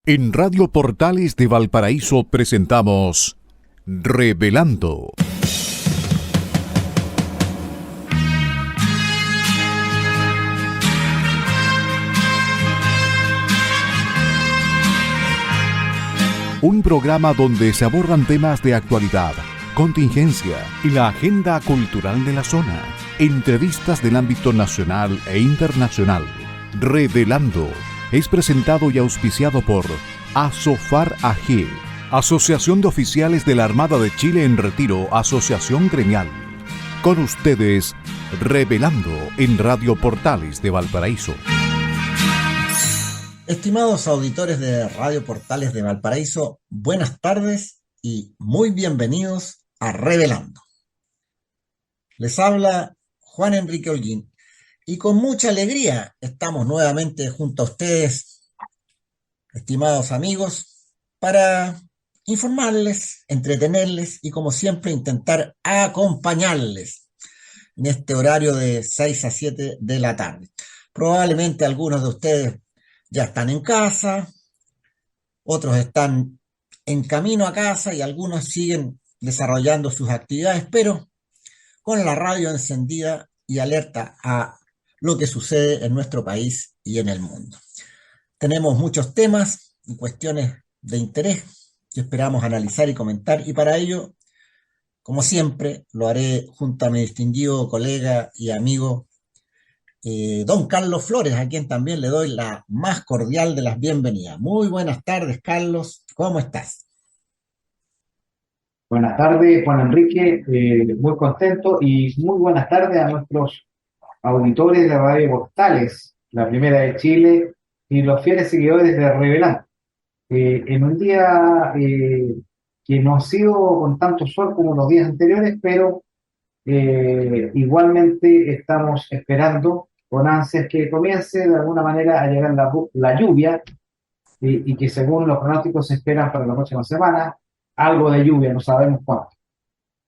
En Radio Portales de Valparaíso presentamos Revelando. Un programa donde se abordan temas de actualidad, contingencia y la agenda cultural de la zona. Entrevistas del ámbito nacional e internacional. Revelando es presentado y auspiciado por ASOFAR AG, Asociación de Oficiales de la Armada de Chile en Retiro, Asociación Gremial. Con ustedes, Revelando en Radio Portales de Valparaíso. Estimados auditores de Radio Portales de Valparaíso, buenas tardes y muy bienvenidos a Revelando. Les habla Juan Enrique Holguín y con mucha alegría estamos nuevamente junto a ustedes, estimados amigos, para informarles, entretenerles y como siempre intentar acompañarles en este horario de 6 a 7 de la tarde. Probablemente algunos de ustedes ya están en casa, otros están en camino a casa y algunos siguen desarrollando sus actividades, pero con la radio encendida y alerta a lo que sucede en nuestro país y en el mundo. Tenemos muchos temas y cuestiones de interés que esperamos analizar y comentar, y para ello, como siempre, lo haré junto a mi distinguido colega y amigo don Carlos Flores, a quien también le doy la más cordial de las bienvenidas. Muy buenas tardes, Carlos, ¿cómo estás? Buenas tardes, Juan Enrique, muy contento y muy buenas tardes a nuestros auditores de Radio Portales, la primera de Chile, y los fieles seguidores de Revelando. En un día que no ha sido con tanto sol como los días anteriores, pero igualmente estamos esperando con ansias que comience de alguna manera a llegar la lluvia y que según los pronósticos se esperan para la próxima semana, algo de lluvia, no sabemos cuánto.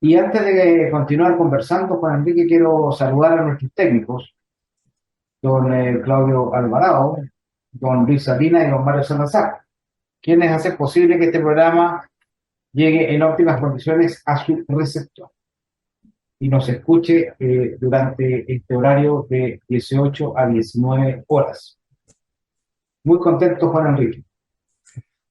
Y antes de continuar conversando, Juan Enrique, quiero saludar a nuestros técnicos, don Claudio Alvarado, don Luis Sabina y don Mario Salazar, quienes hacen posible que este programa llegue en óptimas condiciones a su receptor y nos escuche durante este horario de 18 a 19 horas. Muy contento, Juan Enrique.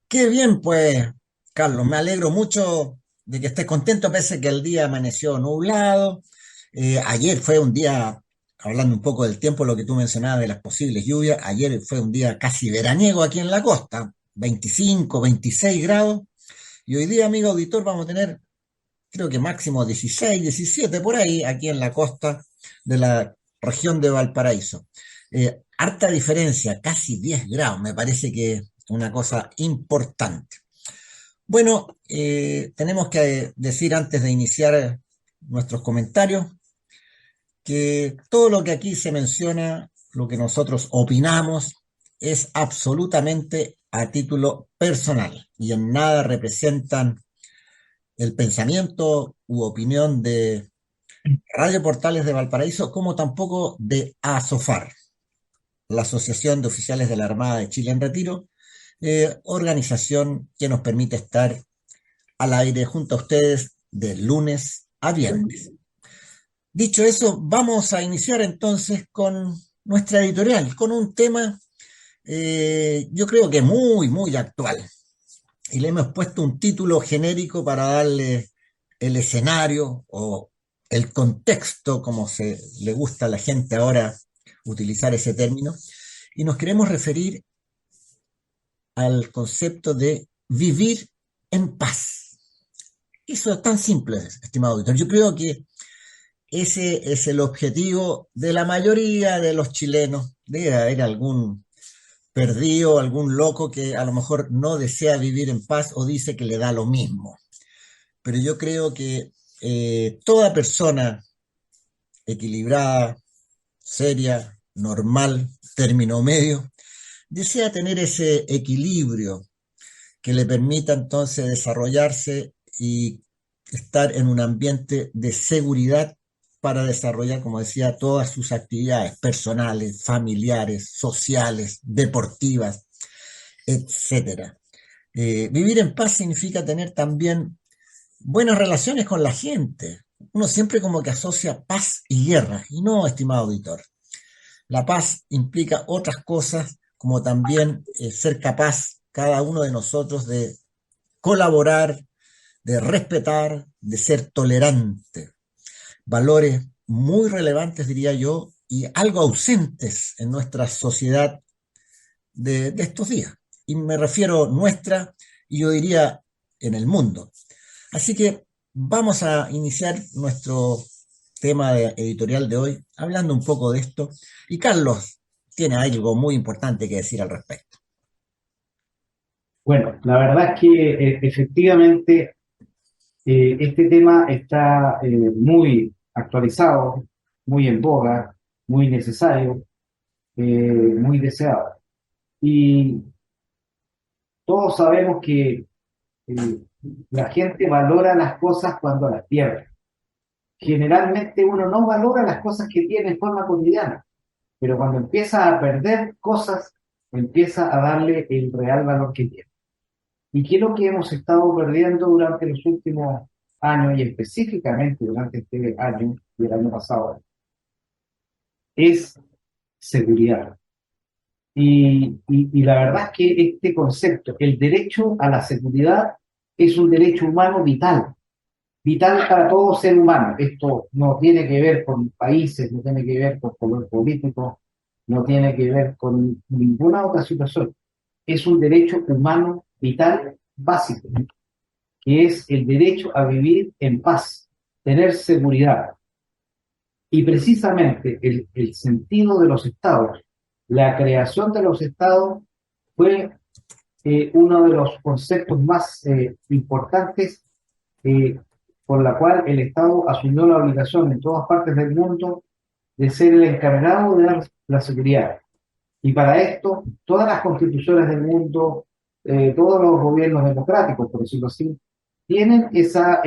Qué bien, pues, Carlos, me alegro mucho de que estés contento, pese a que el día amaneció nublado. Ayer fue un día, hablando un poco del tiempo, lo que tú mencionabas de las posibles lluvias, ayer fue un día casi veraniego aquí en la costa, 25, 26 grados, y hoy día, amigo auditor, vamos a tener, creo que máximo 16, 17 por ahí, aquí en la costa de la región de Valparaíso. Harta diferencia, casi 10 grados, me parece que es una cosa importante. Bueno, tenemos que decir antes de iniciar nuestros comentarios que todo lo que aquí se menciona, lo que nosotros opinamos, es absolutamente a título personal y en nada representan el pensamiento u opinión de Radio Portales de Valparaíso, como tampoco de ASOFAR, la Asociación de Oficiales de la Armada de Chile en Retiro, organización que nos permite estar al aire junto a ustedes de lunes a viernes. Dicho eso, vamos a iniciar entonces con nuestra editorial, con un tema yo creo que muy, muy actual. Y le hemos puesto un título genérico para darle el escenario o el contexto, como se le gusta a la gente ahora utilizar ese término, y nos queremos referir al concepto de vivir en paz. Eso es tan simple, estimado auditor. Yo creo que ese es el objetivo de la mayoría de los chilenos. Debe haber algún perdido, algún loco que a lo mejor no desea vivir en paz o dice que le da lo mismo. Pero yo creo que toda persona equilibrada, seria, normal, término medio, desea tener ese equilibrio que le permita entonces desarrollarse y estar en un ambiente de seguridad para desarrollar, como decía, todas sus actividades personales, familiares, sociales, deportivas. etcétera. Vivir en paz significa tener también buenas relaciones con la gente. Uno siempre como que asocia paz y guerra, y no, estimado auditor. La paz implica otras cosas, como también ser capaz cada uno de nosotros de colaborar, de respetar, de ser tolerante. Valores muy relevantes, diría yo, y algo ausentes en nuestra sociedad de estos días. Y me refiero nuestra, y yo diría en el mundo. Así que vamos a iniciar nuestro editorial de hoy hablando un poco de esto. Y Carlos tiene algo muy importante que decir al respecto. Bueno, la verdad es que efectivamente este tema está muy actualizado, muy en boga, muy necesario, muy deseado. Y todos sabemos que eh, la gente valora las cosas cuando las pierde. Generalmente uno no valora las cosas que tiene en forma cotidiana, pero cuando empieza a perder cosas, empieza a darle el real valor que tiene. ¿Y qué es lo que hemos estado perdiendo durante los últimos años y específicamente durante este año y el año pasado? Es seguridad. Y la verdad es que este concepto, el derecho a la seguridad, es un derecho humano vital, vital para todo ser humano. Esto no tiene que ver con países, no tiene que ver con color político, no tiene que ver con ninguna otra situación. Es un derecho humano vital básico, que es el derecho a vivir en paz, tener seguridad. Y precisamente el sentido de los estados, la creación de los estados fue uno de los conceptos más importantes eh, por la cual el Estado asumió la obligación en todas partes del mundo de ser el encargado de dar la seguridad. Y para esto, todas las constituciones del mundo, todos los gobiernos democráticos, por decirlo así, tienen esa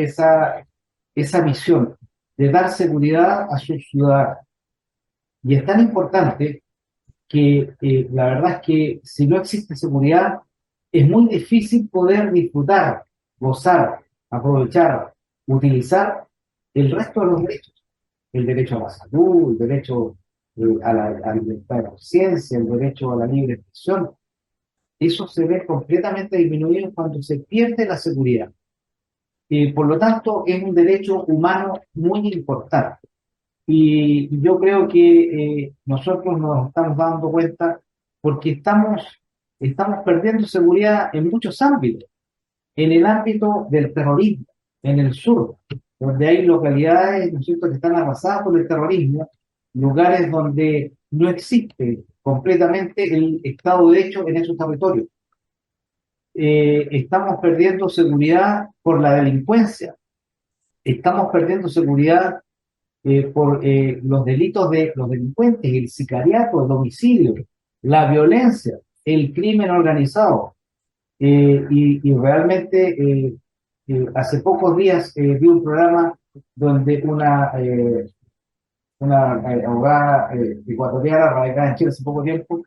misión de dar seguridad a sus ciudadanos. Y es tan importante que la verdad es que si no existe seguridad, es muy difícil poder disfrutar, gozar, aprovechar, utilizar el resto de los derechos. El derecho a la salud, el derecho a la libertad de conciencia, el derecho a la libre expresión. Eso se ve completamente disminuido cuando se pierde la seguridad. Por lo tanto, es un derecho humano muy importante. Y yo creo que nosotros nos estamos dando cuenta porque estamos perdiendo seguridad en muchos ámbitos. En el ámbito del terrorismo, en el sur, donde hay localidades, ¿no es cierto?, que están arrasadas por el terrorismo, lugares donde no existe completamente el Estado de Derecho en esos territorios. Estamos perdiendo seguridad por la delincuencia, estamos perdiendo seguridad por los delitos de los delincuentes, el sicariato, el homicidio, la violencia, el crimen organizado. Y realmente hace pocos días vi un programa donde una abogada ecuatoriana radicada en Chile hace poco tiempo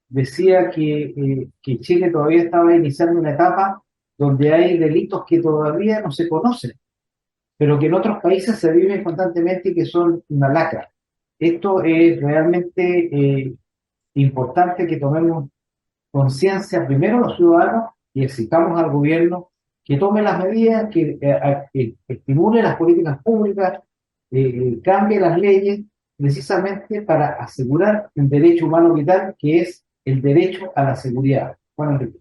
decía que Chile todavía estaba iniciando una etapa donde hay delitos que todavía no se conocen, pero que en otros países se viven constantemente y que son una lacra. Esto es realmente importante que tomemos conciencia primero los ciudadanos y exijamos al gobierno que tome las medidas, que estimule las políticas públicas, cambie las leyes precisamente para asegurar un derecho humano vital que es el derecho a la seguridad. Juan Enrique.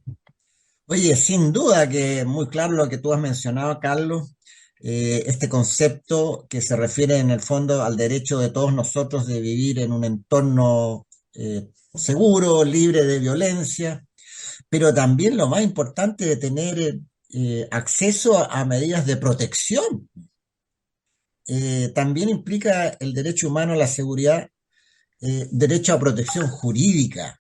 Oye, sin duda que es muy claro lo que tú has mencionado, Carlos, este concepto que se refiere en el fondo al derecho de todos nosotros de vivir en un entorno seguro, libre de violencia, pero también lo más importante de tener acceso a medidas de protección. También implica el derecho humano a la seguridad, derecho a protección jurídica,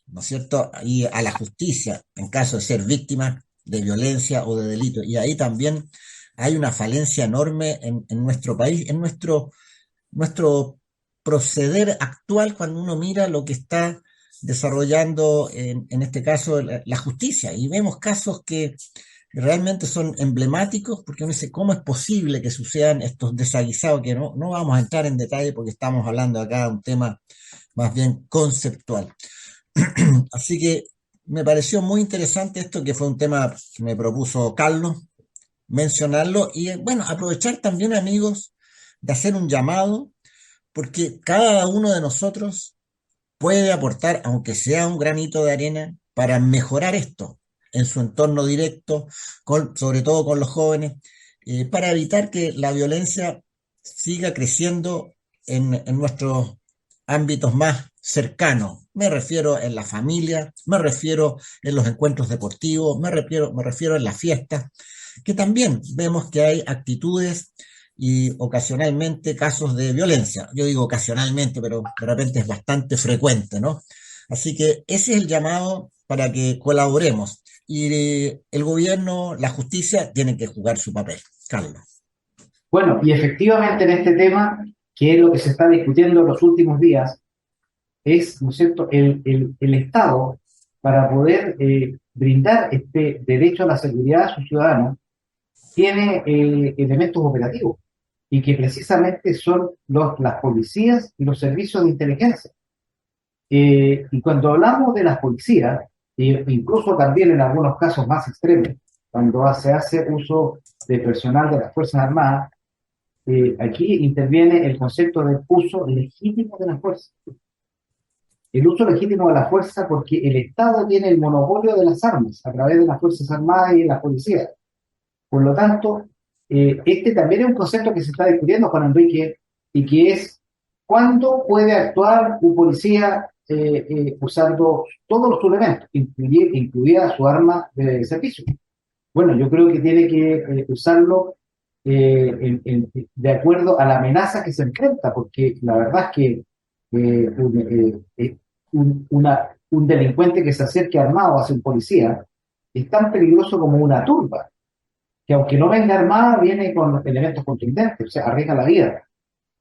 ¿no es cierto? Y a la justicia en caso de ser víctima de violencia o de delito. Y ahí también hay una falencia enorme en nuestro país, en nuestro proceder actual cuando uno mira lo que está desarrollando en este caso la justicia. Y vemos casos que realmente son emblemáticos porque uno dice, ¿cómo es posible que sucedan estos desaguisados? Que no vamos a entrar en detalle porque estamos hablando acá de un tema más bien conceptual. Así que me pareció muy interesante esto, que fue un tema que me propuso Carlos mencionarlo y bueno, aprovechar también, amigos, de hacer un llamado, porque cada uno de nosotros puede aportar, aunque sea un granito de arena, para mejorar esto en su entorno directo, sobre todo con los jóvenes, para evitar que la violencia siga creciendo en nuestros ámbitos más cercanos. Me refiero en la familia, me refiero en los encuentros deportivos, me refiero en las fiestas, que también vemos que hay actitudes y ocasionalmente casos de violencia. Yo digo ocasionalmente, pero de repente es bastante frecuente, ¿no? Así que ese es el llamado para que colaboremos. Y el gobierno, la justicia, tienen que jugar su papel. Carlos. Bueno, y efectivamente en este tema, que es lo que se está discutiendo en los últimos días, es, ¿no es cierto?, el Estado, para poder brindar este derecho a la seguridad a sus ciudadanos, tiene elementos operativos y que precisamente son las policías y los servicios de inteligencia. Y cuando hablamos de las policías, incluso también en algunos casos más extremos, cuando se hace uso de personal de las Fuerzas Armadas, aquí interviene el concepto del uso legítimo de la fuerza. El uso legítimo de la fuerza porque el Estado tiene el monopolio de las armas a través de las Fuerzas Armadas y de las policías. Por lo tanto, este también es un concepto que se está discutiendo, Juan Enrique, y que es cuándo puede actuar un policía usando todos los elementos, incluida su arma de servicio. Bueno, yo creo que tiene que usarlo de acuerdo a la amenaza que se enfrenta, porque la verdad es que un delincuente que se acerque armado hacia un policía es tan peligroso como una turba, que aunque no venga armada, viene con elementos contundentes, o sea, arriesga la vida.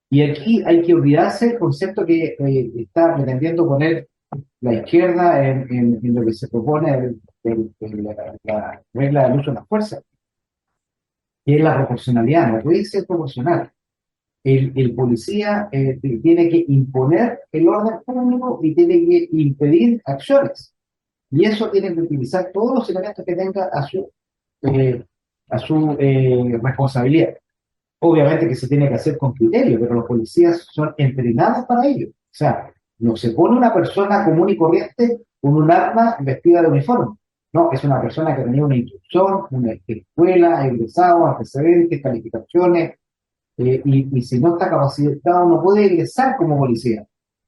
Y aquí hay que olvidarse el concepto que está pretendiendo poner la izquierda en lo que se propone la regla del uso de la fuerza, que es la proporcionalidad, no puede ser proporcional. El policía tiene que imponer el orden público y tiene que impedir acciones. Y eso tiene que utilizar todos los elementos que tenga a su responsabilidad. Obviamente que se tiene que hacer con criterio, pero los policías son entrenados para ello. O sea, no se pone una persona común y corriente con un arma vestida de uniforme. No, es una persona que tenía una instrucción, una escuela, egresado, antecedentes, calificaciones, y si no está capacitado no puede ingresar como policía,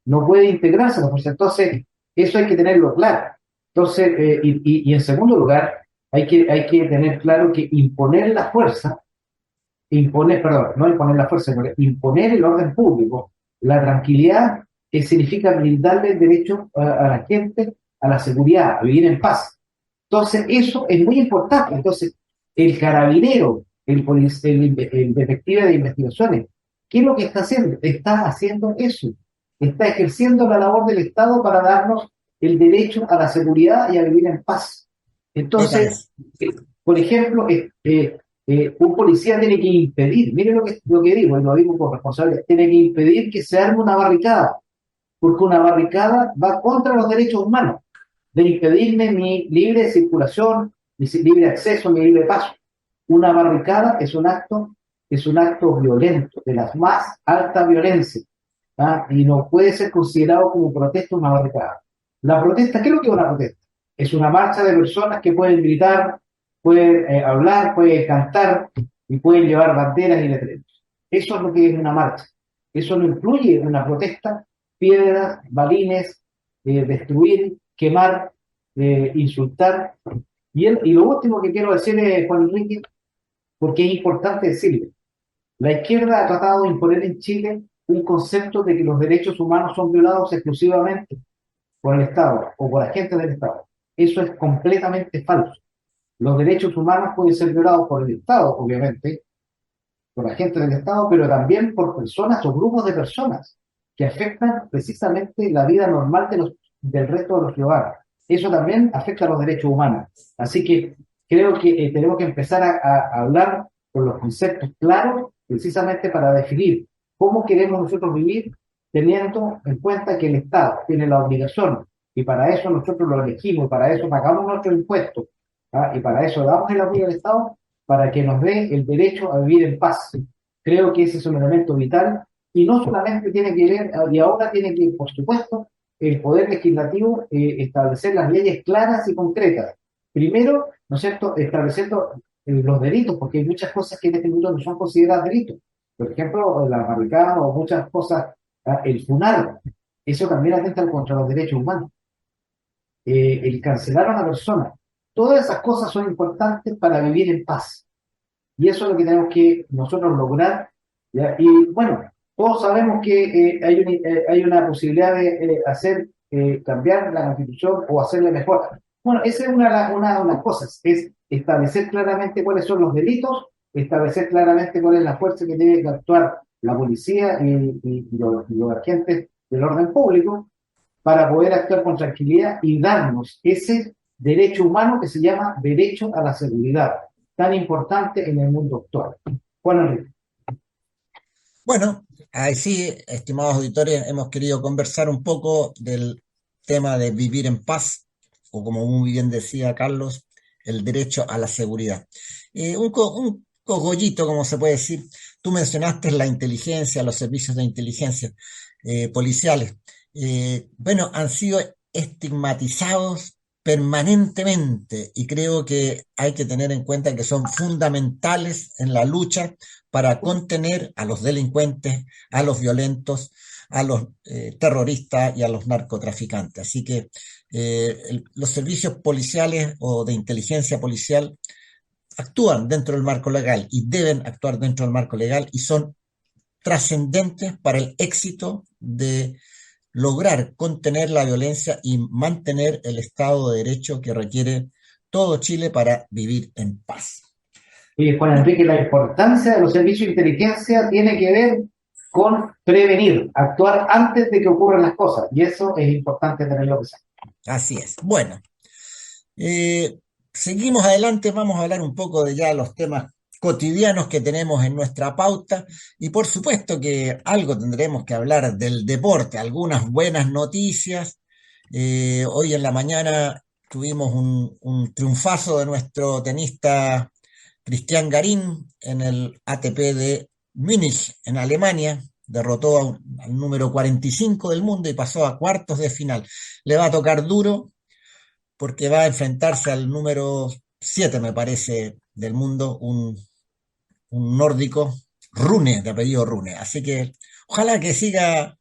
no puede integrarse a la fuerza. Entonces, eso hay que tenerlo claro. Entonces, y en segundo lugar, hay que tener claro que imponer la fuerza, no imponer la fuerza, sino imponer el orden público, la tranquilidad, significa brindarle el derecho a la gente a la seguridad, a vivir en paz. Entonces, eso es muy importante. Entonces, el carabinero, el detective de investigaciones, ¿qué es lo que está haciendo? Está haciendo eso. Está ejerciendo la labor del Estado para darnos el derecho a la seguridad y a vivir en paz. Entonces, por ejemplo, un policía tiene que impedir, miren lo que digo, y lo digo con responsabilidad, tiene que impedir que se arme una barricada, porque una barricada va contra los derechos humanos, de impedirme mi libre circulación, mi libre acceso, mi libre paso. Una barricada es un acto violento, de la más alta violencia, ¿ah? Y no puede ser considerado como protesta una barricada. La protesta, ¿qué es lo que es una protesta? Es una marcha de personas que pueden gritar, pueden hablar, pueden cantar y pueden llevar banderas y letreros. Eso es lo que es una marcha. Eso no incluye una protesta, piedras, balines, destruir, quemar, insultar. Y lo último que quiero decir, Juan Enrique, porque es importante decirlo, la izquierda ha tratado de imponer en Chile un concepto de que los derechos humanos son violados exclusivamente por el Estado o por agentes del Estado. Eso es completamente falso. Los derechos humanos pueden ser violados por el Estado, obviamente, por agentes del Estado, pero también por personas o grupos de personas que afectan precisamente la vida normal del resto de los ciudadanos. Eso también afecta a los derechos humanos. Así que creo que tenemos que empezar a hablar con los conceptos claros, precisamente para definir cómo queremos nosotros vivir, teniendo en cuenta que el Estado tiene la obligación, y para eso nosotros lo elegimos, y para eso pagamos nuestros impuestos, ¿ah? Y para eso damos el apoyo al Estado, para que nos dé el derecho a vivir en paz. Creo que ese es un elemento vital, y no solamente tiene que ver, y ahora tiene que, por supuesto, el Poder Legislativo establecer las leyes claras y concretas. Primero, ¿no es cierto?, estableciendo los delitos, porque hay muchas cosas que en este mundo no son consideradas delitos. Por ejemplo, la barricada o muchas cosas, el funar, eso también atenta contra los derechos humanos. El cancelar a una persona, todas esas cosas son importantes para vivir en paz. Y eso es lo que tenemos que nosotros lograr, ¿ya? Y bueno, todos sabemos que hay una posibilidad de cambiar la Constitución o hacerla mejor. Bueno, esa es una de las cosas, es establecer claramente cuáles son los delitos, establecer claramente cuál es la fuerza que debe actuar la policía y los agentes del orden público para poder actuar con tranquilidad y darnos ese derecho humano que se llama derecho a la seguridad, tan importante en el mundo actual. Juan Enrique. Bueno, ahí sí, estimados auditores, hemos querido conversar un poco del tema de vivir en paz, o como muy bien decía Carlos, el derecho a la seguridad. Un cogollito, como se puede decir, tú mencionaste la inteligencia, los servicios de inteligencia policiales. Bueno, han sido estigmatizados permanentemente y creo que hay que tener en cuenta que son fundamentales en la lucha para contener a los delincuentes, a los violentos, a los terroristas y a los narcotraficantes. Así que los servicios policiales o de inteligencia policial actúan dentro del marco legal y deben actuar dentro del marco legal y son trascendentes para el éxito de lograr contener la violencia y mantener el Estado de Derecho que requiere todo Chile para vivir en paz. Y Juan Enrique, la importancia de los servicios de inteligencia tiene que ver con prevenir, actuar antes de que ocurran las cosas, y eso es importante tenerlo presente. Así es. Bueno, seguimos adelante, vamos a hablar un poco de ya los temas cotidianos que tenemos en nuestra pauta y por supuesto que algo tendremos que hablar del deporte, algunas buenas noticias. Hoy en la mañana tuvimos un triunfazo de nuestro tenista Cristian Garín en el ATP de Múnich, en Alemania. Derrotó al número 45 del mundo y pasó a cuartos de final. Le va a tocar duro porque va a enfrentarse al número 7, me parece, del mundo, un nórdico, Rune, de apellido Rune. Así que ojalá que siga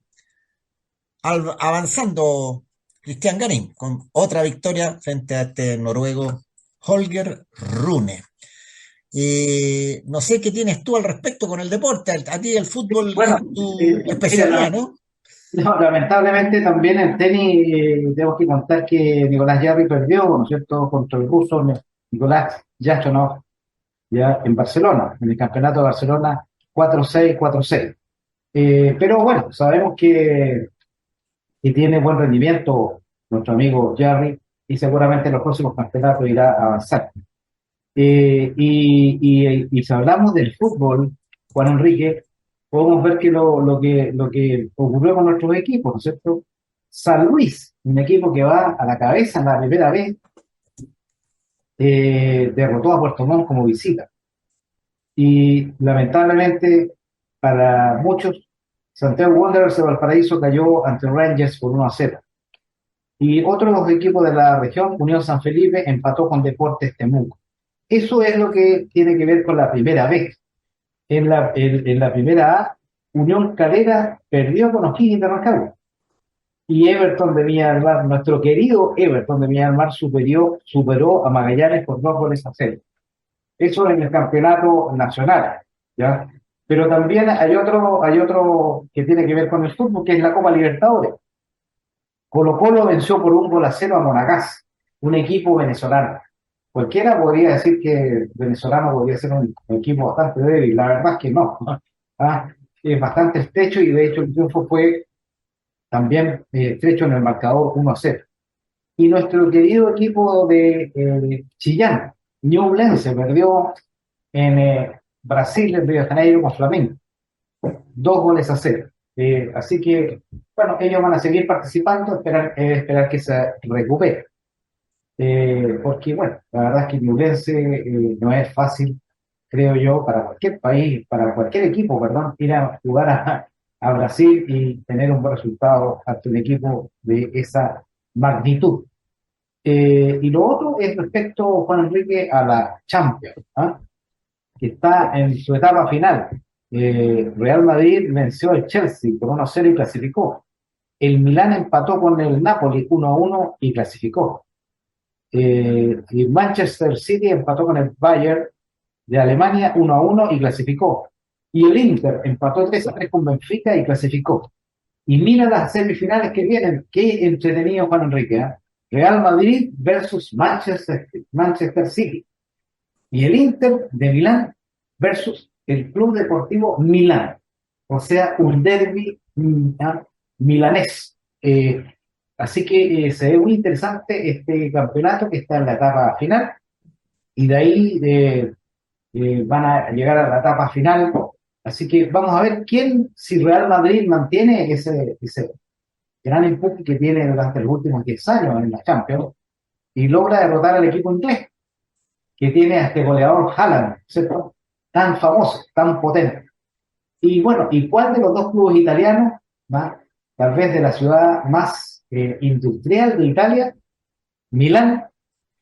avanzando Cristian Garín con otra victoria frente a este noruego Holger Rune. No sé qué tienes tú al respecto con el deporte. A ti el fútbol Bueno, es tu especialidad, ¿no? No, lamentablemente también el tenis, tengo que contar que Nicolás Jarry perdió, ¿no es cierto?, contra el ruso Nicolás Yachonov, ya en Barcelona, en el campeonato de Barcelona 4-6, 4-6. Pero bueno, sabemos que tiene buen rendimiento nuestro amigo Jarry y seguramente en los próximos campeonatos irá a avanzar. Y si hablamos del fútbol, Juan Enrique, podemos ver que lo que ocurrió con nuestros equipos, ¿no es cierto? San Luis, un equipo que va a la cabeza en la primera vez, derrotó a Puerto Montt como visita. Y lamentablemente, para muchos, Santiago Wanderers de Valparaíso cayó ante Rangers por 1-0. Y otro de los equipos de la región, Unión San Felipe, empató con Deportes Temuco. Eso es lo que tiene que ver con la primera vez. En la primera A, Unión Calera perdió con O'Higgins de Rancagua. Y Everton de Viña del Mar, nuestro querido Everton de Viña del Mar, superó a Magallanes por 2-0. Eso en el campeonato nacional, ¿ya? Pero también hay otro que tiene que ver con el fútbol, que es la Copa Libertadores. Colo-Colo venció por 1-0 a Monagas, un equipo venezolano. Cualquiera podría decir que venezolano podría ser un equipo bastante débil, la verdad es que no. Es bastante estrecho y de hecho el triunfo fue también estrecho en el marcador 1-0. Y nuestro querido equipo de Chillán, Ñublense, perdió en Brasil, en Río de Janeiro, con Flamengo. 2-0. Así que, bueno, ellos van a seguir participando, esperar que se recupere. Porque, bueno, la verdad es que Ñublense no es fácil, creo yo, para cualquier país, para cualquier equipo, perdón, ir a jugar a Brasil y tener un buen resultado ante un equipo de esa magnitud. Y lo otro es respecto, Juan Enrique, a la Champions, ¿ah? Que está en su etapa final. Real Madrid venció al Chelsea por 1-0 y clasificó. El Milán empató con el Napoli 1-1 y clasificó. Y Manchester City empató con el Bayern de Alemania 1-1 y clasificó. Y el Inter empató 3-3 con Benfica y clasificó. Y mira las semifinales que vienen. Qué entretenido, Juan Enrique, ¿eh? Real Madrid versus Manchester City. Y el Inter de Milán versus el Club Deportivo Milán. O sea, un derbi milanés. Así que se ve muy interesante este campeonato que está en la etapa final. Y de ahí van a llegar a la etapa final. Así que vamos a ver si Real Madrid mantiene ese gran empuje que tiene durante los últimos 10 años en la Champions y logra derrotar al equipo inglés, que tiene a este goleador Haaland, ¿cierto? Tan famoso, tan potente. Y bueno, ¿y cuál de los dos clubes italianos, va? Tal vez de la ciudad más industrial de Italia, Milán,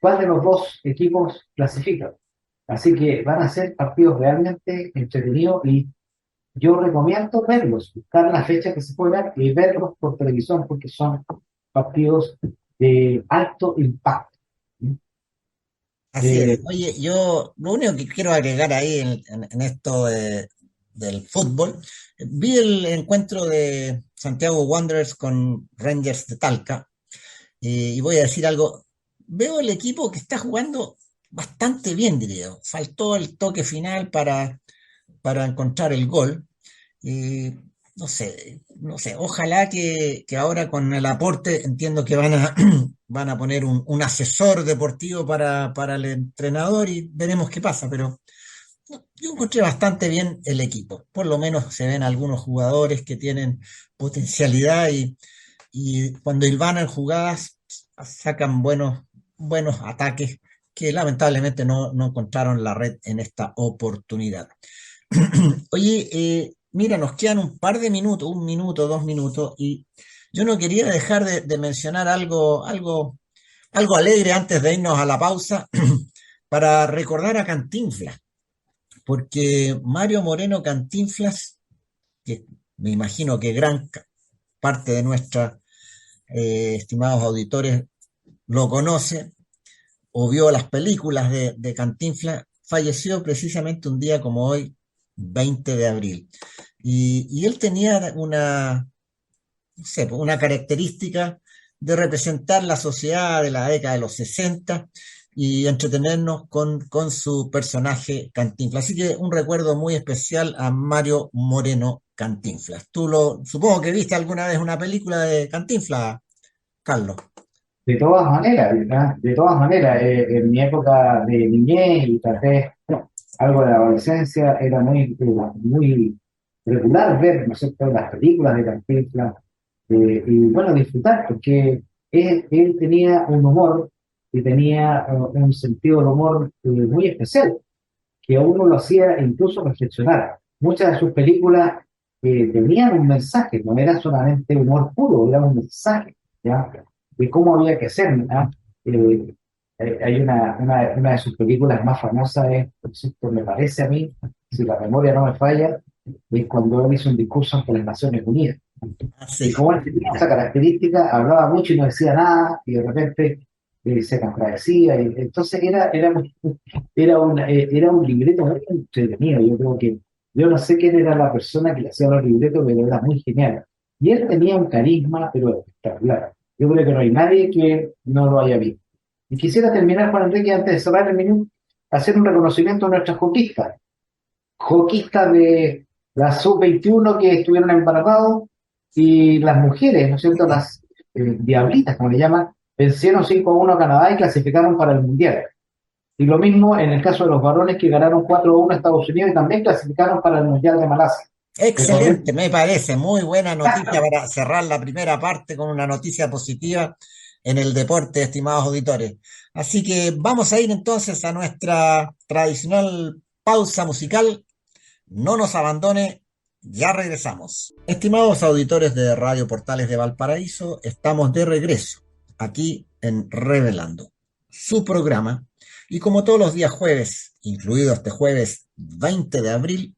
cuál de los dos equipos clasifica? Así que van a ser partidos realmente entretenidos y yo recomiendo verlos, buscar la fecha que se juegan y verlos por televisión porque son partidos de alto impacto. Así es. Oye, yo lo único que quiero agregar ahí en esto del fútbol, vi el encuentro de Santiago Wanderers con Rangers de Talca y voy a decir algo. Veo el equipo que está jugando bastante bien, diría yo. Faltó el toque final para encontrar el gol. Y no sé, ojalá que ahora con el aporte, entiendo que van a poner un asesor deportivo para el entrenador y veremos qué pasa, pero no, yo encontré bastante bien el equipo. Por lo menos se ven algunos jugadores que tienen potencialidad y cuando hilvanan jugadas sacan buenos ataques que lamentablemente no encontraron la red en esta oportunidad. Oye, mira, nos quedan un par de minutos, 1 minuto, 2 minutos, y yo no quería dejar de mencionar algo alegre antes de irnos a la pausa para recordar a Cantinflas, porque Mario Moreno Cantinflas, que me imagino que parte de nuestros estimados auditores lo conoce o vio las películas de Cantinflas, falleció precisamente un día como hoy, 20 de abril. Y él tenía no sé, una característica de representar la sociedad de la década de los 60 y entretenernos con su personaje Cantinflas. Así que un recuerdo muy especial a Mario Moreno Cantinflas. Supongo que viste alguna vez una película de Cantinflas, Carlos. De todas maneras, ¿verdad? De todas maneras, en mi época de niñez y tal vez algo de la adolescencia era muy regular ver, ¿no es cierto?, las películas de Cantinflas y bueno, disfrutar, porque él tenía un humor y tenía un sentido del humor muy especial, que a uno lo hacía incluso reflexionar. Muchas de sus películas tenían un mensaje, no era solamente humor puro, era un mensaje, ¿ya? De cómo había que ser, ¿no? Eh, Hay una de sus películas más famosas, por cierto, me parece a mí, si la memoria no me falla, es cuando él hizo un discurso ante las Naciones Unidas. Y Sí, como él tenía esa característica, hablaba mucho y no decía nada, y de repente se contradecía, y entonces era un libreto muy entretenido. Yo creo que, yo no sé quién era la persona que le hacía los libretos, pero era muy genial. Y él tenía un carisma, pero espectacular. Yo creo que no hay nadie que no lo haya visto. Y quisiera terminar, Juan Enrique, antes de cerrar el menú, hacer un reconocimiento a nuestras hoquistas de la sub-21 que estuvieron en Panamá, y las mujeres, ¿no es cierto? Las diablitas, como le llaman, vencieron 5-1 a Canadá y clasificaron para el Mundial. Y lo mismo en el caso de los varones que ganaron 4-1 a Estados Unidos y también clasificaron para el Mundial de Malasia. Excelente, me parece muy buena noticia para cerrar la primera parte con una noticia positiva en el deporte, estimados auditores. Así que vamos a ir entonces a nuestra tradicional pausa musical. No nos abandone, ya regresamos. Estimados auditores de Radio Portales de Valparaíso, estamos de regreso aquí en Revelando, su programa. Y como todos los días jueves, incluido este jueves 20 de abril,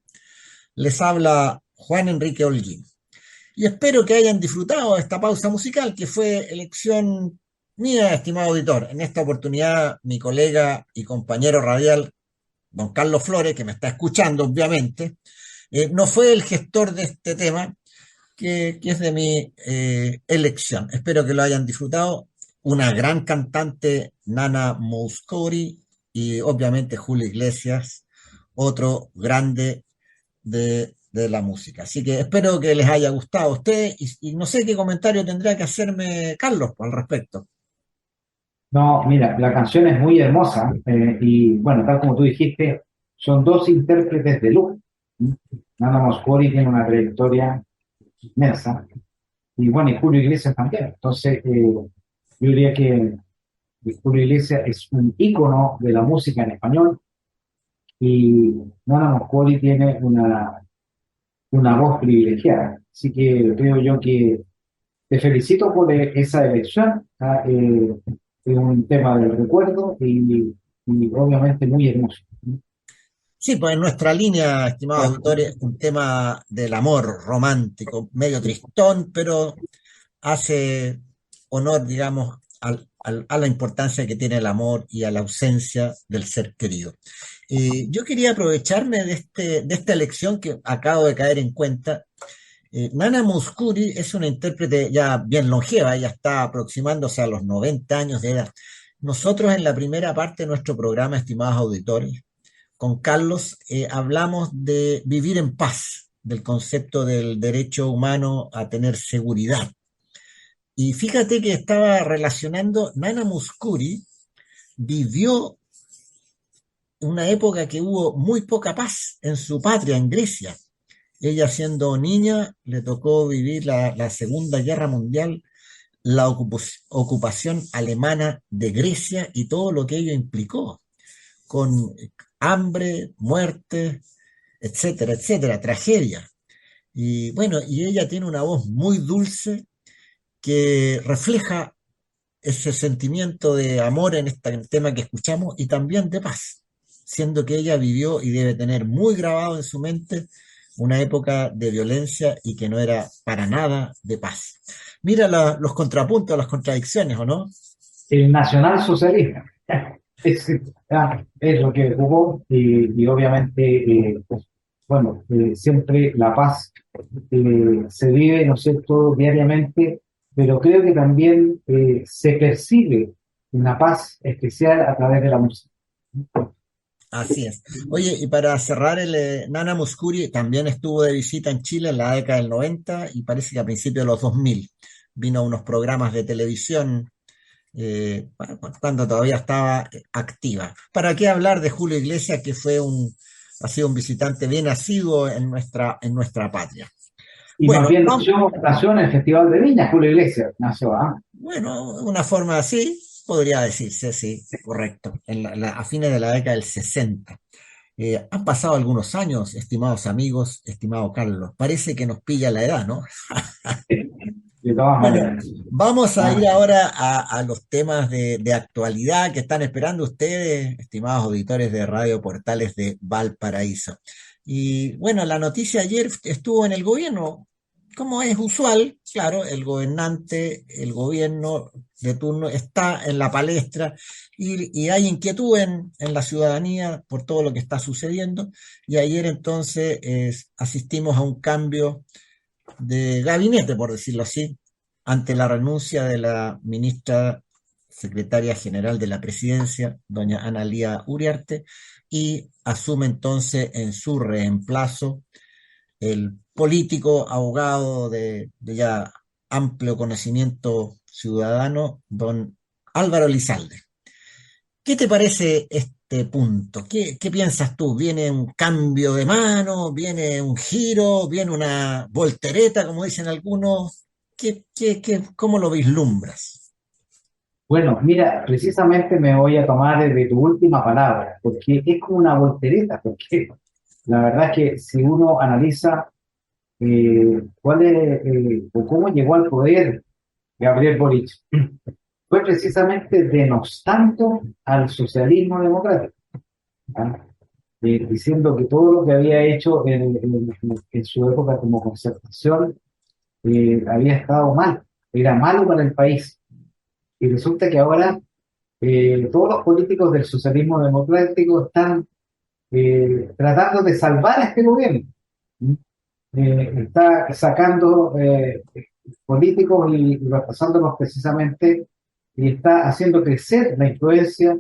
les habla Juan Enrique Holguín. Y espero que hayan disfrutado de esta pausa musical que fue elección mía, estimado auditor. En esta oportunidad, mi colega y compañero radial, don Carlos Flores, que me está escuchando, obviamente, no fue el gestor de este tema, que es de mi elección. Espero que lo hayan disfrutado. Una gran cantante, Nana Mouskouri, y obviamente Julio Iglesias, otro grande de la música. Así que espero que les haya gustado a ustedes y no sé qué comentario tendría que hacerme Carlos al respecto. No, mira, la canción es muy hermosa y bueno, tal como tú dijiste, son dos intérpretes de lujo. Nana Mosconi tiene una trayectoria inmensa y bueno, y Julio Iglesias también. Entonces, yo diría que Julio Iglesias es un ícono de la música en español y Nana Mosconi tiene una voz privilegiada. Así que creo yo que te felicito por esa elección. Es un tema del recuerdo y obviamente muy hermoso. Sí, pues en nuestra línea, estimados auditores, un tema del amor romántico, medio tristón, pero hace honor, digamos, a la importancia que tiene el amor y a la ausencia del ser querido. Yo quería aprovecharme de esta elección que acabo de caer en cuenta. Nana Mouskouri es una intérprete ya bien longeva, ya está aproximándose a los 90 años de edad. Nosotros en la primera parte de nuestro programa, estimados auditores, con Carlos, hablamos de vivir en paz, del concepto del derecho humano a tener seguridad. Y fíjate que estaba relacionando, Nana Mouskouri vivió una época que hubo muy poca paz en su patria, en Grecia. Ella siendo niña le tocó vivir la Segunda Guerra Mundial, la ocupación alemana de Grecia y todo lo que ello implicó, con hambre, muerte, etcétera, etcétera, tragedia. Y bueno, y ella tiene una voz muy dulce que refleja ese sentimiento de amor en este tema que escuchamos y también de paz, siendo que ella vivió y debe tener muy grabado en su mente una época de violencia y que no era para nada de paz. Mira los contrapuntos, las contradicciones, ¿o no? El nacionalsocialismo es, es lo que jugó y obviamente, pues, bueno, siempre la paz se vive, ¿no es cierto?, diariamente, pero creo que también se percibe una paz especial a través de la música. Así es. Oye, y para cerrar, Nana Mouskouri también estuvo de visita en Chile en la década del 90 y parece que a principios de los 2000 vino a unos programas de televisión cuando todavía estaba activa. ¿Para qué hablar de Julio Iglesias, que ha sido un visitante bien asiduo en nuestra patria? Y más Bueno, bien nació en el Festival de Viña, Julio Iglesias, nació, ¿ah? bueno, una forma así podría decirse, sí, correcto, a fines de la década del 60. Han pasado algunos años, estimados amigos, estimado Carlos. Parece que nos pilla la edad, ¿no? De todas Bueno, maneras. vamos a Ah, ir ahora a los temas de actualidad que están esperando ustedes, estimados auditores de Radio Portales de Valparaíso. Y bueno, la noticia ayer estuvo en el gobierno, como es usual, claro, el gobernante, el gobierno de turno está en la palestra y hay inquietud en la ciudadanía por todo lo que está sucediendo. Y ayer entonces asistimos a un cambio de gabinete, por decirlo así, ante la renuncia de la ministra secretaria general de la presidencia, doña Ana Lía Uriarte, y asume entonces en su reemplazo el político, abogado de ya amplio conocimiento ciudadano, don Álvaro Elizalde. ¿Qué te parece este punto? ¿Qué piensas tú? ¿Viene un cambio de mano? ¿Viene un giro? ¿Viene una voltereta, como dicen algunos? ¿Cómo lo vislumbras? Bueno, mira, precisamente me voy a tomar de tu última palabra, porque es como una voltereta, porque la verdad es que si uno analiza cuál es o cómo llegó al poder Gabriel Boric, fue precisamente denostando al socialismo democrático, ¿ah? Diciendo que todo lo que había hecho en su época como concertación había estado mal, era malo para el país. Y resulta que ahora todos los políticos del socialismo democrático están tratando de salvar a este gobierno. ¿Mm? Está sacando políticos y reemplazándolos precisamente y está haciendo crecer la influencia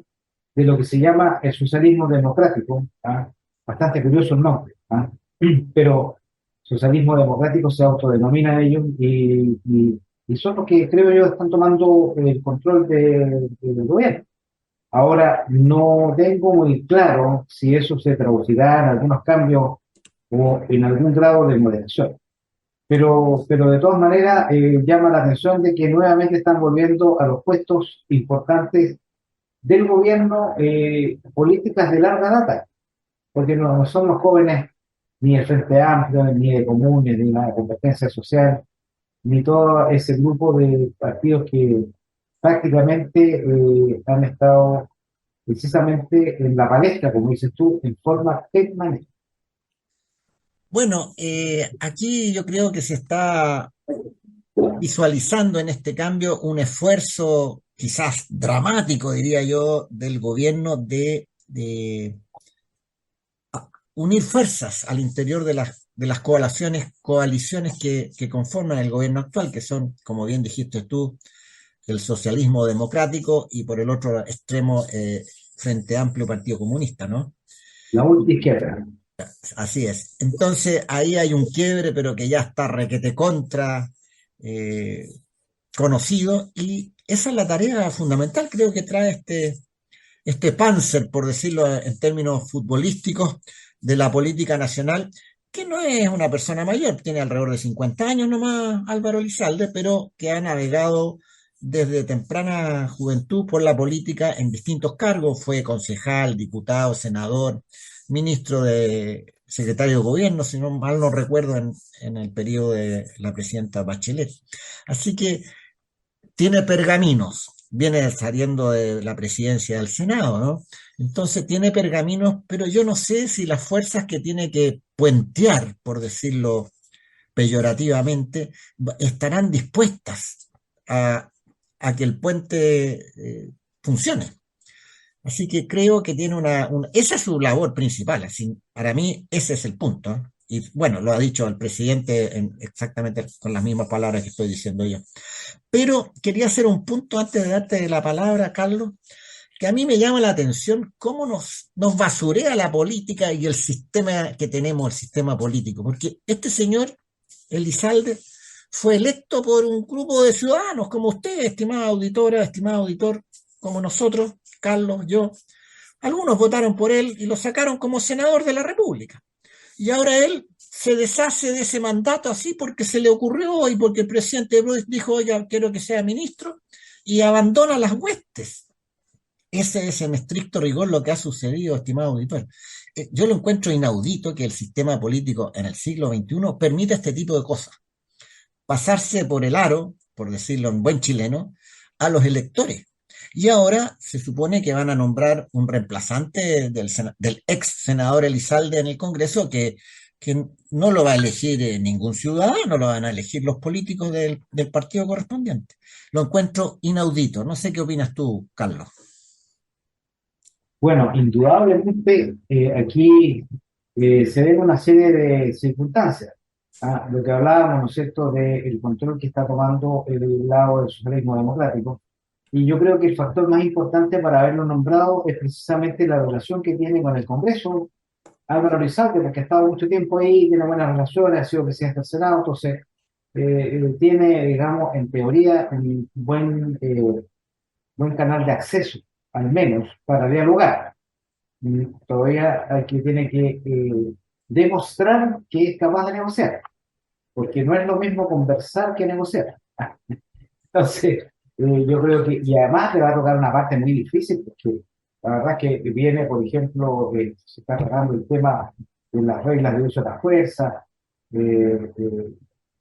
de lo que se llama el socialismo democrático. ¿Ah? Bastante curioso el nombre, ¿ah? Pero socialismo democrático se autodenomina ellos y son los que creo yo están tomando el control del gobierno. Ahora, no tengo muy claro si eso se traducirá en algunos cambios o en algún grado de moderación. Pero de todas maneras llama la atención de que nuevamente están volviendo a los puestos importantes del gobierno políticas de larga data, porque no son los jóvenes ni el Frente Amplio, ni de Comunes, ni la competencia social, ni todo ese grupo de partidos que prácticamente han estado precisamente en la palestra, como dices tú, en forma permanente. Bueno, aquí yo creo que se está visualizando en este cambio un esfuerzo quizás dramático, diría yo, del gobierno de unir fuerzas al interior de las coaliciones que conforman el gobierno actual, que son, como bien dijiste tú, el socialismo democrático y por el otro extremo, Frente Amplio Partido Comunista, ¿no? La última izquierda. Así es. Entonces ahí hay un quiebre, pero que ya está requete contra eh, conocido, y esa es la tarea fundamental, creo que trae este Panzer, por decirlo en términos futbolísticos, de la política nacional, que no es una persona mayor, tiene alrededor de 50 años nomás Álvaro Elizalde, pero que ha navegado desde temprana juventud por la política en distintos cargos, fue concejal, diputado, senador, ministro de secretario de gobierno, si no mal no recuerdo, en el periodo de la presidenta Bachelet. Así que tiene pergaminos, viene saliendo de la presidencia del Senado, ¿no? Entonces tiene pergaminos, pero yo no sé si las fuerzas que tiene que puentear, por decirlo peyorativamente, estarán dispuestas a, a que el puente funcione. Así que creo que tiene esa es su labor principal. Así, para mí ese es el punto, ¿eh? Y bueno, lo ha dicho el presidente exactamente con las mismas palabras que estoy diciendo yo. Pero quería hacer un punto antes de darte la palabra, Carlos, que a mí me llama la atención cómo nos basurea la política y el sistema que tenemos, el sistema político. Porque este señor, Elizalde, fue electo por un grupo de ciudadanos como usted, estimada auditora, estimado auditor, como nosotros, Carlos, yo. Algunos votaron por él y lo sacaron como senador de la República. Y ahora él se deshace de ese mandato así porque se le ocurrió y porque el presidente Bush dijo, oye, quiero que sea ministro, y abandona las huestes. Ese es en estricto rigor lo que ha sucedido, estimado auditor. Yo lo encuentro inaudito que el sistema político en el siglo XXI permita este tipo de cosas. Pasarse por el aro, por decirlo en buen chileno, a los electores. Y ahora se supone que van a nombrar un reemplazante del ex senador Elizalde en el Congreso que no lo va a elegir ningún ciudadano, lo van a elegir los políticos del partido correspondiente. Lo encuentro inaudito. No sé qué opinas tú, Carlos. Bueno, indudablemente aquí se ven una serie de circunstancias. Ah, lo que hablábamos, ¿no es cierto?, del control que está tomando el lado del socialismo democrático. Y yo creo que el factor más importante para haberlo nombrado es precisamente la relación que tiene con el Congreso Álvaro Elizalde, porque ha estado mucho tiempo ahí, tiene buenas relaciones, ha sido presidente del Senado, entonces tiene, digamos, en teoría, un buen canal de acceso, al menos, para dialogar. Todavía tiene que demostrar que es capaz de negociar, porque no es lo mismo conversar que negociar. Entonces, yo creo que, y además le va a tocar una parte muy difícil, porque la verdad es que viene, por ejemplo, se está tratando el tema de las reglas de uso de la fuerza,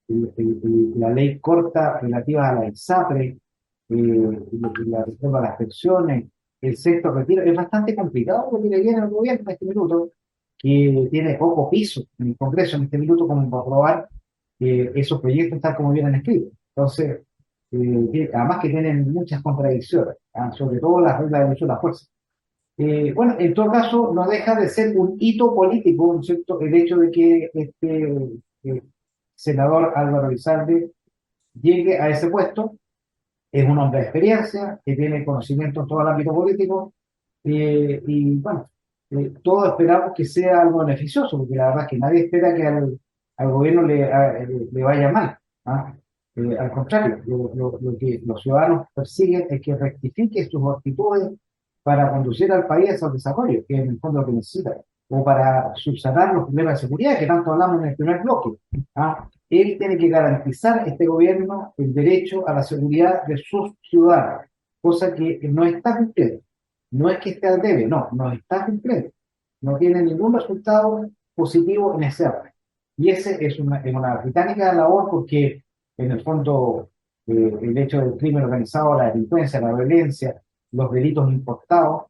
la ley corta relativa a la ISAPRE, y la reforma de las pensiones, el sexto retiro. Es bastante complicado lo que le viene al gobierno en este minuto, que tiene poco piso en el Congreso en este minuto como para aprobar esos proyectos tal como vienen escritos. Entonces, además que tienen muchas contradicciones, sobre todo las reglas de uso de la fuerza. Bueno, en todo caso, no deja de ser un hito político, ¿no es cierto?, el hecho de que eh, senador Álvaro Elizalde llegue a ese puesto. Es un hombre de experiencia, que tiene conocimiento en todo el ámbito político, y bueno, todos esperamos que sea algo beneficioso, porque la verdad es que nadie espera que al gobierno le vaya mal. ¿Ah? Al contrario, lo que los ciudadanos persiguen es que rectifique sus actitudes para conducir al país al desarrollo, que en el fondo lo que necesita, o para subsanar los problemas de seguridad que tanto hablamos en el primer bloque. ¿Ah? Él tiene que garantizar, este gobierno, el derecho a la seguridad de sus ciudadanos, cosa que no está cumpliendo. No es que esté al debe, no está cumpliendo. No tiene ningún resultado positivo en ese orden. Y ese es una británica labor, porque en el fondo el hecho del crimen organizado, la delincuencia, la violencia, los delitos importados,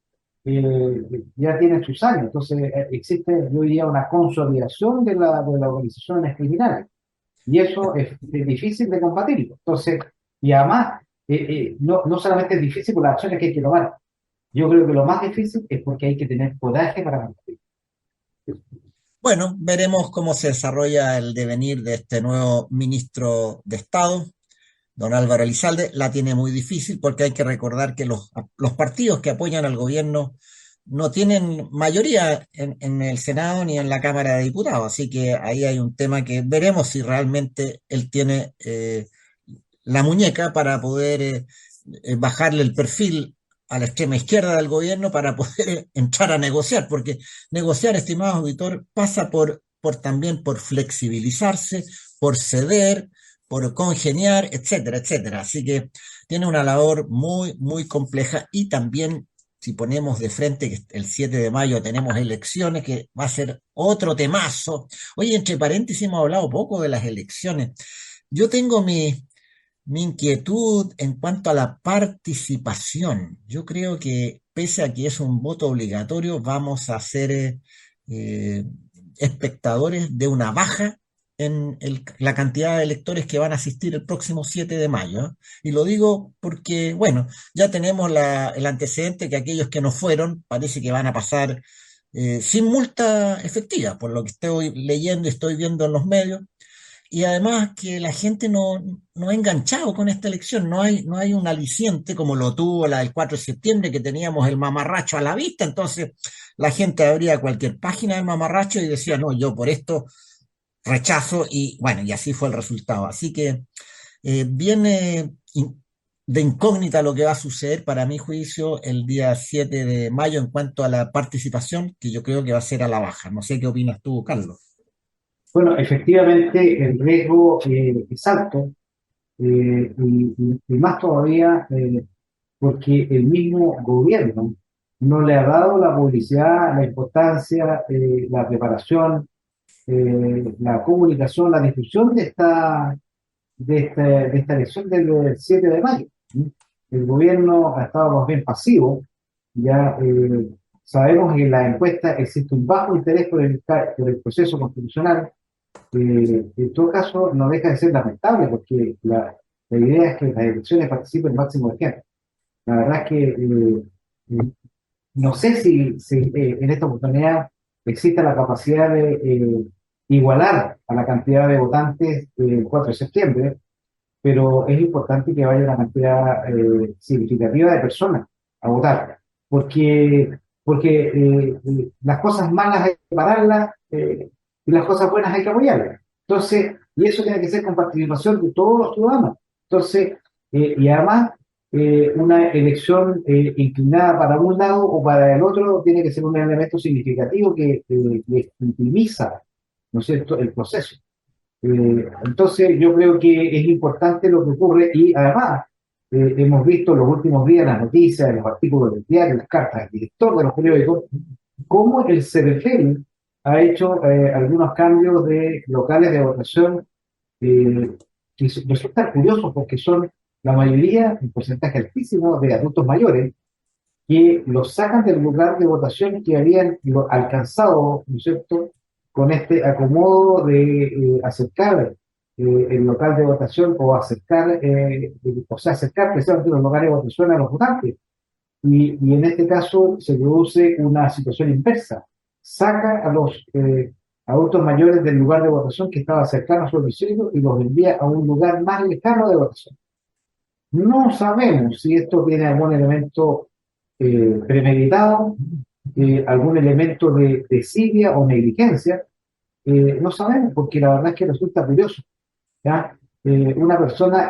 ya tienen sus años. Entonces existe, yo diría, una consolidación de las organizaciones criminales. Y eso es difícil de combatir. Entonces, y además, no solamente es difícil por las acciones que hay que tomar. Yo creo que lo más difícil es porque hay que tener coraje para combatir. Bueno, veremos cómo se desarrolla el devenir de este nuevo ministro de Estado, don Álvaro Elizalde. La tiene muy difícil porque hay que recordar que los partidos que apoyan al gobierno no tienen mayoría en el Senado ni en la Cámara de Diputados, así que ahí hay un tema que veremos si realmente él tiene la muñeca para poder bajarle el perfil a la extrema izquierda del gobierno para poder entrar a negociar, porque negociar, estimado auditor, pasa también por flexibilizarse, por ceder, por congeniar, etcétera, etcétera. Así que tiene una labor muy, muy compleja, y también si ponemos de frente que el 7 de mayo tenemos elecciones, que va a ser otro temazo. Oye, entre paréntesis, hemos hablado poco de las elecciones. Yo tengo mi inquietud en cuanto a la participación. Yo creo que pese a que es un voto obligatorio, vamos a ser eh, espectadores de una baja en la cantidad de electores que van a asistir el próximo 7 de mayo. ¿Eh? Y lo digo porque, bueno, ya tenemos el antecedente que aquellos que no fueron parece que van a pasar sin multa efectiva, por lo que estoy leyendo y estoy viendo en los medios. Y además que la gente no ha enganchado con esta elección, no hay un aliciente como lo tuvo la del 4 de septiembre, que teníamos el mamarracho a la vista. Entonces la gente abría cualquier página del mamarracho y decía, no, yo por esto rechazo, y bueno, y así fue el resultado. Así que viene de incógnita lo que va a suceder, para mi juicio, el día 7 de mayo en cuanto a la participación, que yo creo que va a ser a la baja. No sé qué opinas tú, Carlos. Bueno, efectivamente, el riesgo es alto, y más todavía porque el mismo gobierno no le ha dado la publicidad, la importancia, la preparación, la comunicación, la difusión de esta elección del 7 de mayo. ¿Sí? El gobierno ha estado más bien pasivo. Ya sabemos que en la encuesta existe un bajo interés por el proceso constitucional. En todo caso, no deja de ser lamentable, porque la idea es que en las elecciones participe el máximo de gente. La verdad es que no sé si en esta oportunidad existe la capacidad de igualar a la cantidad de votantes el 4 de septiembre, pero es importante que vaya una cantidad significativa de personas a votar, porque porque las cosas malas hay que pararlas y las cosas buenas hay que apoyarlas. Entonces, y eso tiene que ser con participación de todos los ciudadanos. Entonces, y además, una elección inclinada para un lado o para el otro tiene que ser un elemento significativo que legitimiza, ¿no es cierto?, el proceso. Entonces, yo creo que es importante lo que ocurre y además hemos visto los últimos días en las noticias, en los artículos del diario, en las cartas del director de los periódicos, cómo el CERVEL ha hecho algunos cambios de locales de votación que resultan curiosos porque son la mayoría, un porcentaje altísimo de adultos mayores, que los sacan del lugar de votación que habían alcanzado, ¿no es cierto?, con este acomodo de acercar el local de votación o acercar, o sea, acercar precisamente los locales de votación a los votantes. Y en este caso se produce una situación inversa. Saca a los adultos mayores del lugar de votación que estaba cercano a su domicilio y los envía a un lugar más lejano de votación. No sabemos si esto tiene algún elemento premeditado, algún elemento de desidia o negligencia. No sabemos, porque la verdad es que resulta curioso. ¿Ya? Una persona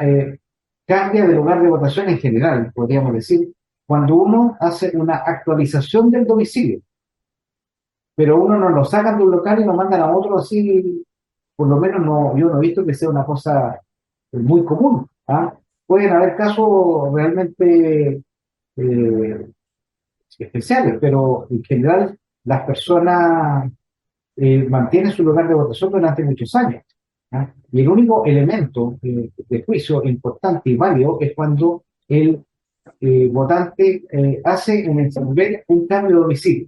cambia de lugar de votación en general, podríamos decir, cuando uno hace una actualización del domicilio, pero uno no lo sacan de un local y lo mandan a otro así, por lo menos no, yo no he visto que sea una cosa muy común. ¿Ah? Pueden haber casos realmente especiales, pero en general las personas mantienen su lugar de votación durante muchos años. ¿Ah? Y el único elemento de juicio importante y válido es cuando el votante hace en el CERVEL un cambio de domicilio.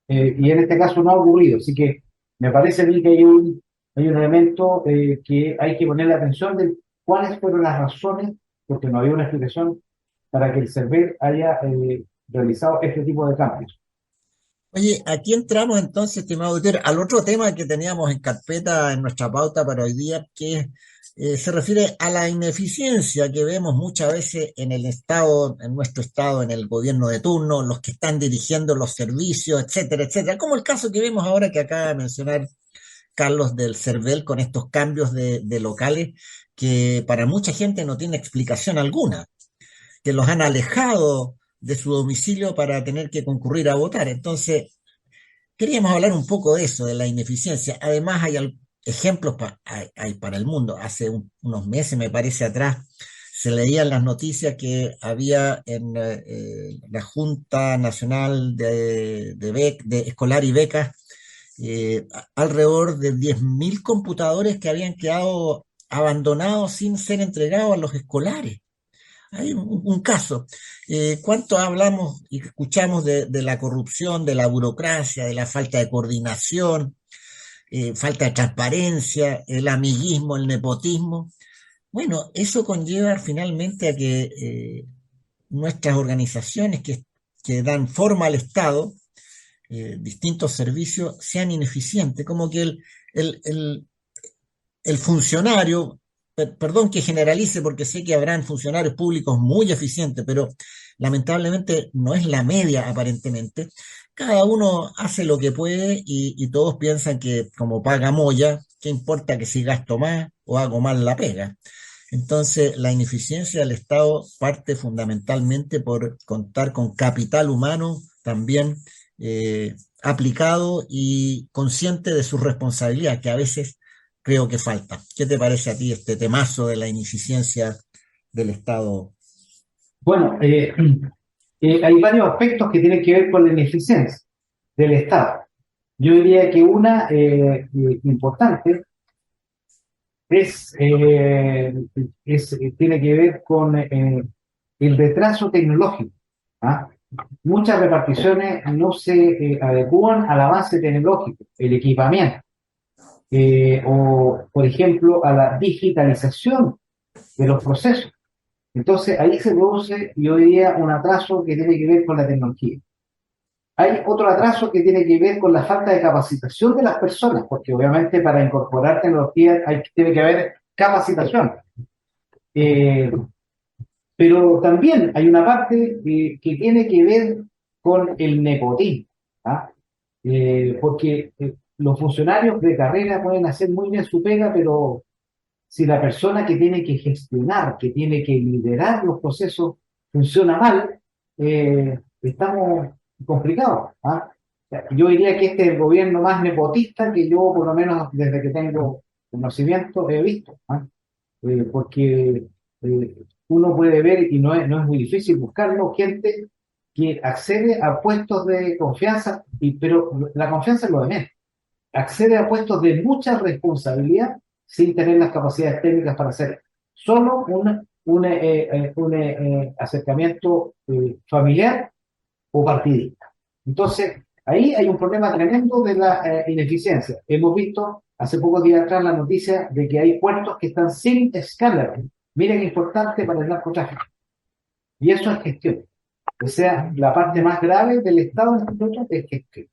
Y en este caso no ha ocurrido. Así que me parece a mí que hay un elemento que hay que ponerle atención de cuáles fueron las razones, porque no había una explicación para que el CERVEL haya realizado este tipo de cambios. Oye, aquí entramos entonces, estimado auditor, al otro tema que teníamos en carpeta en nuestra pauta para hoy día, que se refiere a la ineficiencia que vemos muchas veces en el Estado, en nuestro Estado, en el gobierno de turno, los que están dirigiendo los servicios, etcétera, etcétera. Como el caso que vemos ahora que acaba de mencionar Carlos del CERVEL con estos cambios de locales que para mucha gente no tiene explicación alguna, que los han alejado de su domicilio para tener que concurrir a votar. Entonces, queríamos hablar un poco de eso, de la ineficiencia. Además, hay ejemplos hay para el mundo. Hace unos meses, me parece, atrás, se leían las noticias que había en la Junta Nacional de Escolar y Becas alrededor de 10.000 computadores que habían quedado abandonados sin ser entregados a los escolares. Hay un caso. ¿Cuánto hablamos y escuchamos de la corrupción, de la burocracia, de la falta de coordinación, falta de transparencia, el amiguismo, el nepotismo? Bueno, eso conlleva finalmente a que nuestras organizaciones que dan forma al Estado, distintos servicios, sean ineficientes, como que el, el, el funcionario, perdón que generalice porque sé que habrán funcionarios públicos muy eficientes, pero lamentablemente no es la media aparentemente. Cada uno hace lo que puede y todos piensan que como paga Moya, ¿qué importa que si gasto más o hago mal la pega? Entonces, la ineficiencia del Estado parte fundamentalmente por contar con capital humano también aplicado y consciente de su responsabilidad, que a veces creo que falta. ¿Qué te parece a ti este temazo de la ineficiencia del Estado? Bueno, hay varios aspectos que tienen que ver con la ineficiencia del Estado. Yo diría que una importante tiene que ver con el retraso tecnológico. ¿Ah? Muchas reparticiones no se adecúan al avance tecnológico, el equipamiento, o, por ejemplo, a la digitalización de los procesos. Entonces, ahí se produce, yo diría, un atraso que tiene que ver con la tecnología. Hay otro atraso que tiene que ver con la falta de capacitación de las personas, porque obviamente para incorporar tecnología tiene que haber capacitación. Pero también hay una parte que tiene que ver con el nepotismo, ¿ah? Porque los funcionarios de carrera pueden hacer muy bien su pega, pero si la persona que tiene que gestionar, que tiene que liderar los procesos, funciona mal, estamos complicados, ¿ah? O sea, yo diría que este es el gobierno más nepotista que yo, por lo menos desde que tengo conocimiento, he visto, ¿ah? Porque uno puede ver, y no es muy difícil buscarlo, gente que accede a puestos de confianza, pero la confianza es lo de menos. Accede a puestos de mucha responsabilidad sin tener las capacidades técnicas para hacer solo un acercamiento familiar o partidista. Entonces, ahí hay un problema tremendo de la ineficiencia. Hemos visto hace pocos días atrás la noticia de que hay puertos que están sin escáner. Miren qué importante para el narcotráfico. Y eso es gestión. O sea, la parte más grave del Estado en este momento es gestión.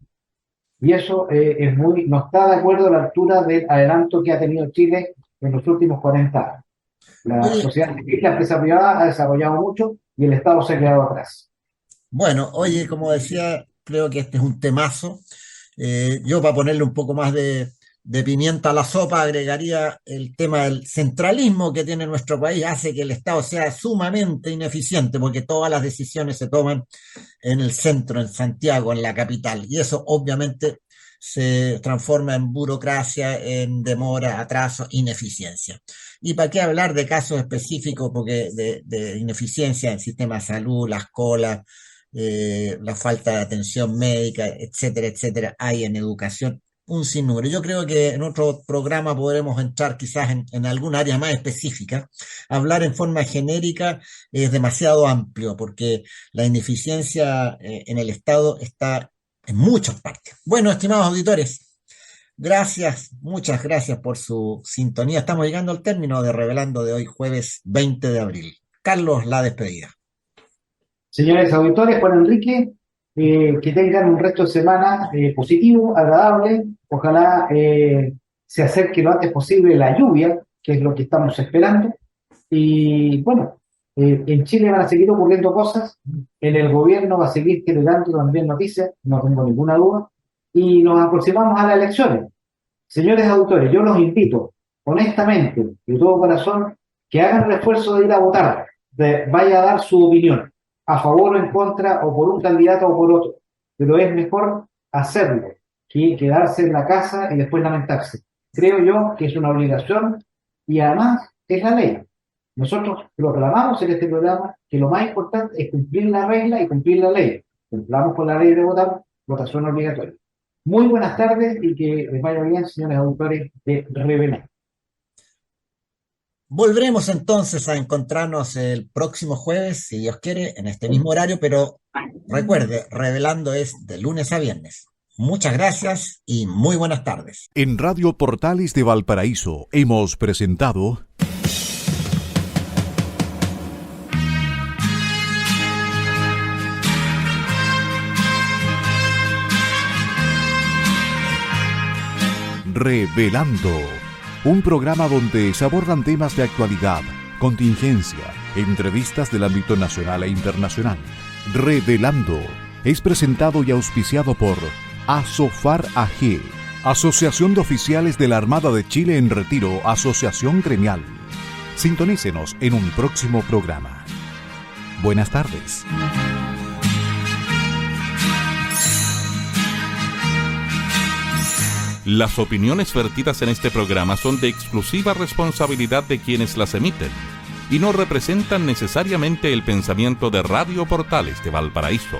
Y eso no está de acuerdo a la altura del adelanto que ha tenido Chile en los últimos 40 años. La sociedad civil, la empresa privada ha desarrollado mucho y el Estado se ha quedado atrás. Bueno, oye, como decía, creo que este es un temazo. Yo, para ponerle un poco más de pimienta a la sopa, agregaría el tema del centralismo que tiene nuestro país, hace que el Estado sea sumamente ineficiente, porque todas las decisiones se toman en el centro, en Santiago, en la capital, y eso obviamente se transforma en burocracia, en demora, atraso, ineficiencia. Y para qué hablar de casos específicos, porque de ineficiencia en el sistema de salud, las colas, la falta de atención médica, etcétera, etcétera, hay en educación un sinnúmero. Yo creo que en otro programa podremos entrar quizás en algún área más específica. Hablar en forma genérica es demasiado amplio, porque la ineficiencia en el Estado está en muchas partes. Bueno, estimados auditores, gracias, muchas gracias por su sintonía. Estamos llegando al término de Revelando de hoy, jueves 20 de abril. Carlos, la despedida. Señores auditores, Juan Enrique, que tengan un resto de semana positivo, agradable. Ojalá se acerque lo antes posible la lluvia, que es lo que estamos esperando. Y bueno, en Chile van a seguir ocurriendo cosas, en el gobierno va a seguir generando también noticias, no tengo ninguna duda, y nos aproximamos a las elecciones. Señores auditores, yo los invito, honestamente, de todo corazón, que hagan el esfuerzo de ir a votar, vaya a dar su opinión, a favor o en contra, o por un candidato o por otro, pero es mejor hacerlo que quedarse en la casa y después lamentarse. Creo yo que es una obligación y además es la ley. Nosotros proclamamos en este programa que lo más importante es cumplir la regla y cumplir la ley. Cumplamos con la ley de votar, votación obligatoria. Muy buenas tardes y que les vaya bien, señores auditores de Revelando. Volveremos entonces a encontrarnos el próximo jueves, si Dios quiere, en este mismo horario, pero recuerde, Revelando es de lunes a viernes. Muchas gracias y muy buenas tardes. En Radio Portales de Valparaíso hemos presentado Revelando, un programa donde se abordan temas de actualidad, contingencia, entrevistas del ámbito nacional e internacional. Revelando es presentado y auspiciado por Asofar AG, Asociación de Oficiales de la Armada de Chile en Retiro, Asociación Gremial. Sintonícenos en un próximo programa. Buenas tardes. Las opiniones vertidas en este programa son de exclusiva responsabilidad de quienes las emiten y no representan necesariamente el pensamiento de Radio Portales de Valparaíso,